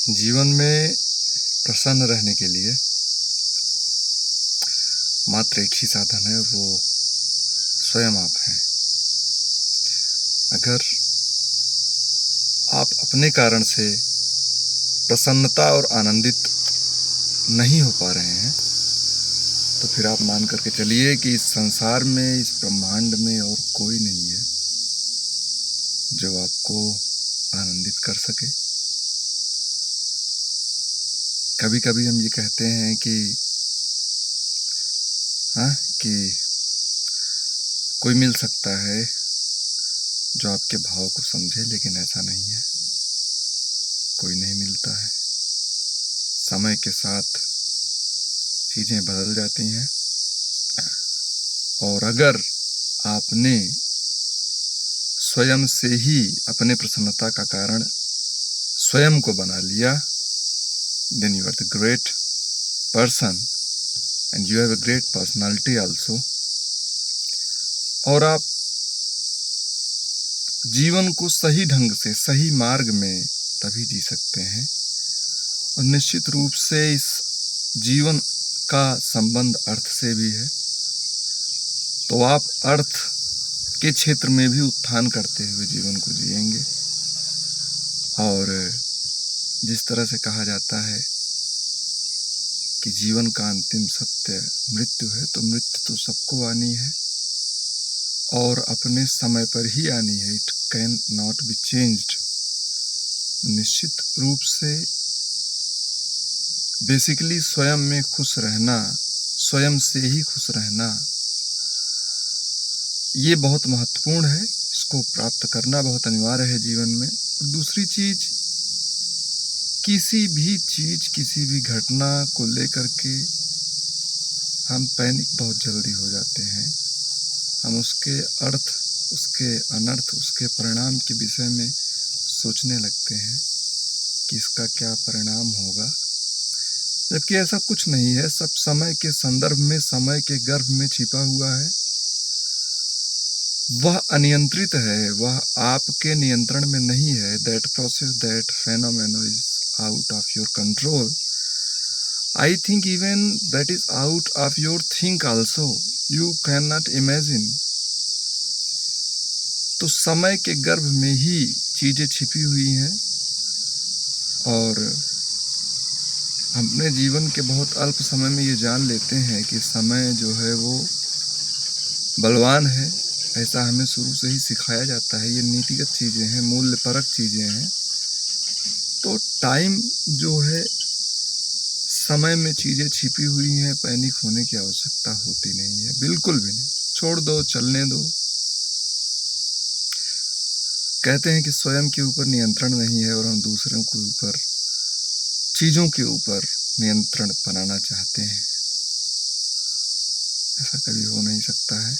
जीवन में प्रसन्न रहने के लिए मात्र एक ही साधन है, वो स्वयं आप हैं। अगर आप अपने कारण से प्रसन्नता और आनंदित नहीं हो पा रहे हैं, तो फिर आप मान करके चलिए कि इस संसार में, इस ब्रह्मांड में और कोई नहीं है जो आपको आनंदित कर सके। कभी कभी हम ये कहते हैं कि कोई मिल सकता है जो आपके भाव को समझे, लेकिन ऐसा नहीं है। कोई नहीं मिलता है। समय के साथ चीज़ें बदल जाती हैं, और अगर आपने स्वयं से ही अपने प्रसन्नता का कारण स्वयं को बना लिया, then you are the great person and you have a great personality also। और आप जीवन को सही ढंग से, सही मार्ग में तभी जी सकते हैं, और निश्चित रूप से इस जीवन का संबंध अर्थ से भी है। तो आप अर्थ के क्षेत्र में भी उत्थान करते हुए जीवन को जिएंगे। और जिस तरह से कहा जाता है कि जीवन का अंतिम सत्य मृत्यु है, तो मृत्यु तो सबको आनी है और अपने समय पर ही आनी है। It can not be changed. निश्चित रूप से बेसिकली स्वयं में खुश रहना, स्वयं से ही खुश रहना, ये बहुत महत्वपूर्ण है। इसको प्राप्त करना बहुत अनिवार्य है जीवन में। और दूसरी चीज, किसी भी घटना को लेकर के हम पैनिक बहुत जल्दी हो जाते हैं। हम उसके अर्थ, उसके अनर्थ, उसके परिणाम के विषय में सोचने लगते हैं कि इसका क्या परिणाम होगा, जबकि ऐसा कुछ नहीं है। सब समय के संदर्भ में, समय के गर्भ में छिपा हुआ है। वह अनियंत्रित है, वह आपके नियंत्रण में नहीं है। That process, that phenomena is out of your control. I think even that is out of your think also. You can not imagine. तो समय के गर्भ में ही चीजें छिपी हुई हैं, और अपने जीवन के बहुत अल्प समय में ये जान लेते हैं कि समय जो है वो बलवान है। ऐसा हमें शुरू से ही सिखाया जाता है। ये नीतिगत चीज़ें हैं, मूल्य परक चीज़ें हैं। तो टाइम जो है, समय में चीज़ें छिपी हुई हैं, पैनिक होने की आवश्यकता होती नहीं है, बिल्कुल भी नहीं। छोड़ दो, चलने दो। कहते हैं कि स्वयं के ऊपर नियंत्रण नहीं है और हम दूसरों के ऊपर, चीज़ों के ऊपर नियंत्रण बनाना चाहते हैं। ऐसा कभी हो नहीं सकता है।